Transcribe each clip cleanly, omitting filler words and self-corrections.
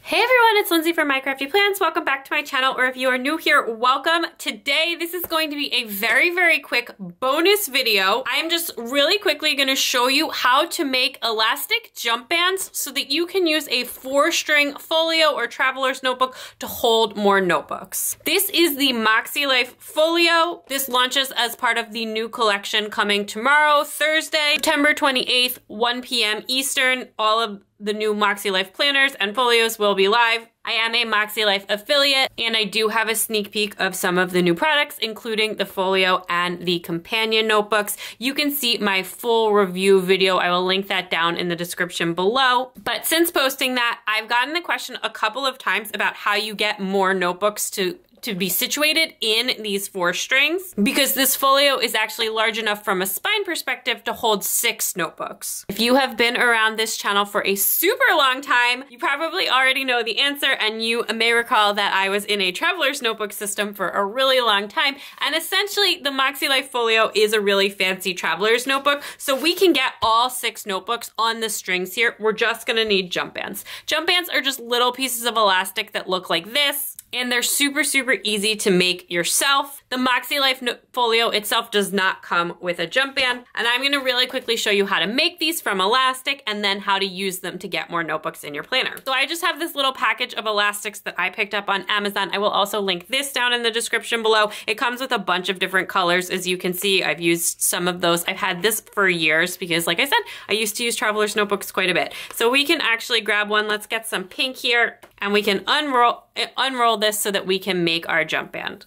Hey everyone, it's Lindsay from My Crafty Plans. Welcome back to my channel, or if you are new here, welcome. Today, this is going to be a very quick bonus video. I'm just really quickly gonna show you how to make elastic jump bands so that you can use a 4-string folio or traveler's notebook to hold more notebooks. This is the MakseLife Folio. This launches as part of the new collection coming tomorrow, Thursday, September 28th, 1 p.m. Eastern. All of the new MakseLife planners and folios will be live. I am a MakseLife affiliate, and I do have a sneak peek of some of the new products, including the folio and the companion notebooks. You can see my full review video. I will link that down in the description below. But since posting that, I've gotten the question a couple of times about how you get more notebooks to be situated in these 4 strings, because this folio is actually large enough from a spine perspective to hold 6 notebooks. If you have been around this channel for a super long time, you probably already know the answer, and you may recall that I was in a traveler's notebook system for a really long time, and essentially the MakseLife Folio is a really fancy traveler's notebook, so we can get all 6 notebooks on the strings here. We're just gonna need jump bands. Jump bands are just little pieces of elastic that look like this, and they're super easy to make yourself. The MakseLife Folio itself does not come with a jump band, and I'm gonna really quickly show you how to make these from elastic and then how to use them to get more notebooks in your planner. So I just have this little package of elastics that I picked up on Amazon. I will also link this down in the description below. It comes with a bunch of different colors. As you can see, I've used some of those. I've had this for years because, like I said, I used to use traveler's notebooks quite a bit. So we can actually grab one. Let's get some pink here, and we can unroll this so that we can make our jump band.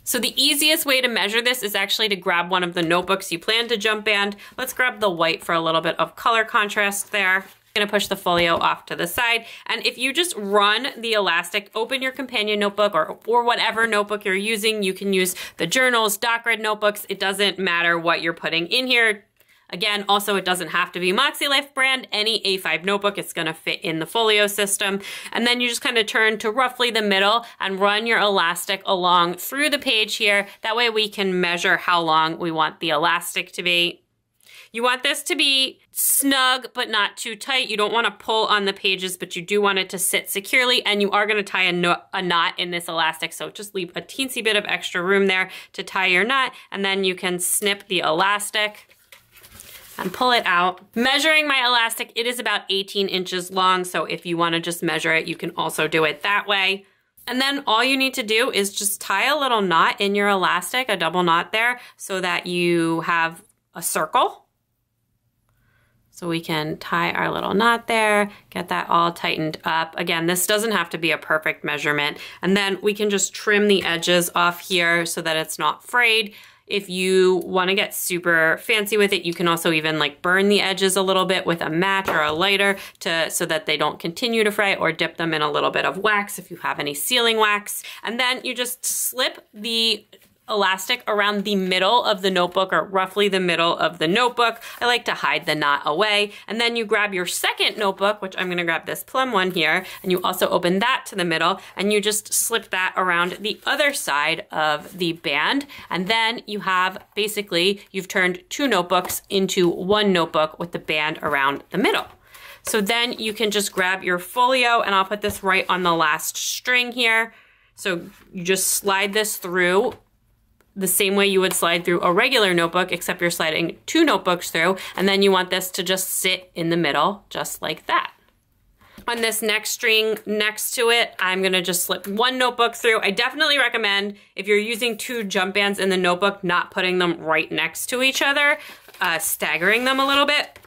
So the easiest way to measure this is actually to grab one of the notebooks you plan to jump band. Let's grab the white for a little bit of color contrast there. I'm gonna push the folio off to the side, and if you just run the elastic, open your companion notebook or whatever notebook you're using. You can use the journals, doc grid notebooks. It doesn't matter what you're putting in here. Again, also, it doesn't have to be MakseLife brand. Any A5 notebook is gonna fit in the folio system. And then you just kind of turn to roughly the middle and run your elastic along through the page here. That way we can measure how long we want the elastic to be. You want this to be snug, but not too tight. You don't wanna pull on the pages, but you do want it to sit securely, and you are gonna tie a knot in this elastic, so just leave a teensy bit of extra room there to tie your knot, and then you can snip the elastic and pull it out. Measuring my elastic, it is about 18 inches long, so if you wanna just measure it, you can also do it that way. And then all you need to do is just tie a little knot in your elastic, a double knot there, so that you have a circle. So we can tie our little knot there, get that all tightened up. Again, this doesn't have to be a perfect measurement. And then we can just trim the edges off here so that it's not frayed. If you wanna get super fancy with it, you can also even like burn the edges a little bit with a match or a lighter so that they don't continue to fray, or dip them in a little bit of wax if you have any sealing wax. And then you just slip the elastic around the middle of the notebook, or roughly the middle of the notebook. I like to hide the knot away. And then you grab your second notebook, which I'm gonna grab this plum one here, and you also open that to the middle, and you just slip that around the other side of the band. And then you have, basically, you've turned 2 notebooks into 1 notebook with the band around the middle. So then you can just grab your folio, and I'll put this right on the last string here. So you just slide this through the same way you would slide through a regular notebook, except you're sliding 2 notebooks through, and then you want this to just sit in the middle, just like that. On this next string next to it, I'm gonna just slip 1 notebook through. I definitely recommend, if you're using 2 jump bands in the notebook, not putting them right next to each other, staggering them a little bit.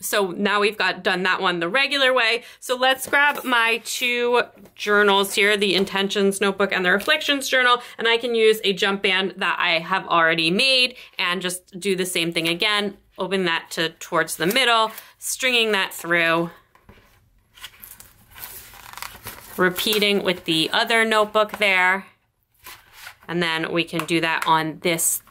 So now we've done that one the regular way. So let's grab my 2 journals here, the Intentions notebook and the Reflections journal, and I can use a jump band that I have already made and just do the same thing again. Open that towards the middle, stringing that through. Repeating with the other notebook there. And then we can do that on this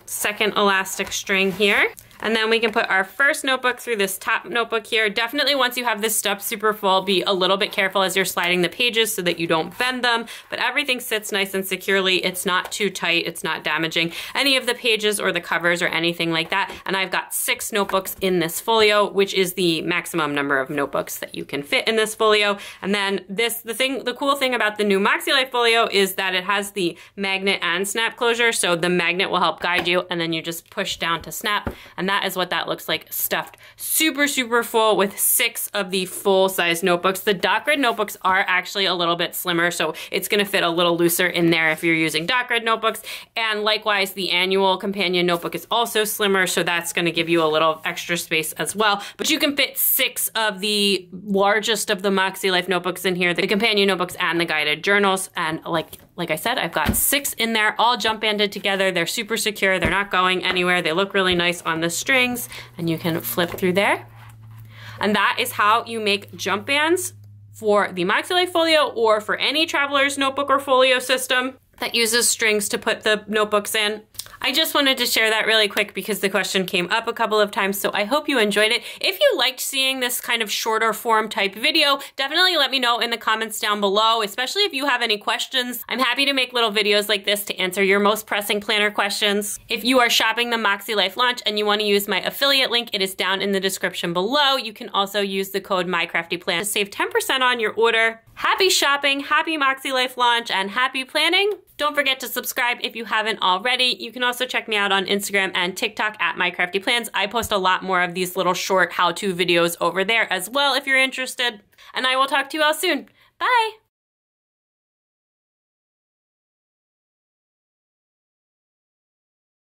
second elastic string here. And then we can put our first notebook through this top notebook here. Definitely once you have this stuff super full, be a little bit careful as you're sliding the pages so that you don't bend them, but everything sits nice and securely. It's not too tight. It's not damaging any of the pages or the covers or anything like that. And I've got 6 notebooks in this folio, which is the maximum number of notebooks that you can fit in this folio. And then the cool thing about the new MakseLife folio is that it has the magnet and snap closure. So the magnet will help guide you, and then you just push down to snap. And that is what that looks like, stuffed super, super full with 6 of the full-size notebooks. The dot grid notebooks are actually a little bit slimmer, so it's gonna fit a little looser in there if you're using dot grid notebooks. And likewise, the annual companion notebook is also slimmer, so that's gonna give you a little extra space as well. But you can fit 6 of the largest of the MakseLife notebooks in here, the companion notebooks and the guided journals. And like I said, I've got 6 in there, all jump banded together. They're super secure. They're not going anywhere. They look really nice on the strings, and you can flip through there. And that is how you make jump bands for the MakseLife folio or for any traveler's notebook or folio system that uses strings to put the notebooks in. I just wanted to share that really quick because the question came up a couple of times, so I hope you enjoyed it. If you liked seeing this kind of shorter form type video, definitely let me know in the comments down below, especially if you have any questions. I'm happy to make little videos like this to answer your most pressing planner questions. If you are shopping the MakseLife launch and you want to use my affiliate link, it is down in the description below. You can also use the code MyCraftyPlan to save 10% on your order. Happy shopping, happy MakseLife launch, and happy planning. Don't forget to subscribe if you haven't already. You can also check me out on Instagram and TikTok at MyCraftyPlans. I post a lot more of these little short how-to videos over there as well if you're interested. And I will talk to you all soon. Bye!